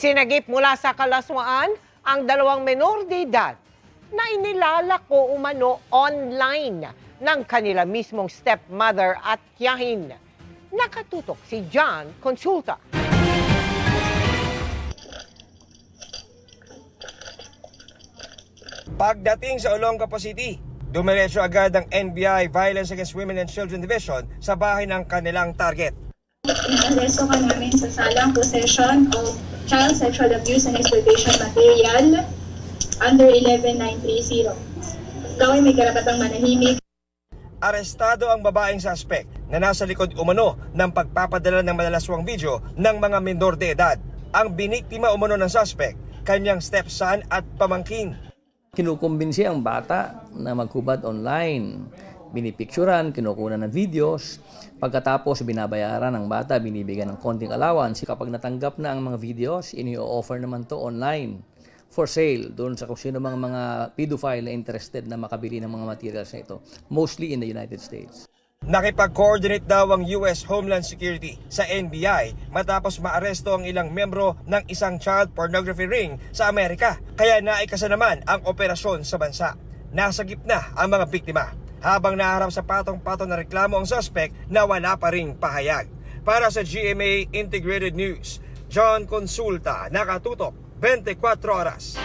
Isinagip mula sa kalaswaan ang dalawang menor de edad na inilalako umano online ng kanila mismong stepmother at tiyahin. Nakatutok si John Consulta. Pagdating sa Olongapo City, dumiretso agad ang NBI Violence Against Women and Children Division sa bahay ng kanilang target. Inaresto ka namin sa salang possession of child sexual abuse and exploitation material under 11930. Ikaw ay may karapatang manahimik. Arestado ang babaeng suspect na nasa likod umano ng pagpapadala ng malalaswang video ng mga menor de edad. Ang biniktima umano ng suspect, kanyang stepson at pamangkin. Kinukumbinsi ang bata na maghubad online. Binipicturan, kinukunan ng videos. Pagkatapos binabayaran ng bata, binibigyan ng konting allowance. Kapag natanggap na ang mga videos, ini-offer naman to online for sale doon sa kung sino mga pedophile na interested na makabili ng mga materials na ito. Mostly in the United States. Nakipag-coordinate daw ang US Homeland Security sa NBI matapos maaresto ang ilang membro ng isang child pornography ring sa Amerika. Kaya naikasa naman ang operasyon sa bansa. Nasa gitna ang mga biktima habang naharap sa patong-patong na reklamo ang suspect na wala pa ring pahayag. Para sa GMA Integrated News, John Consulta, nakatutok 24 oras.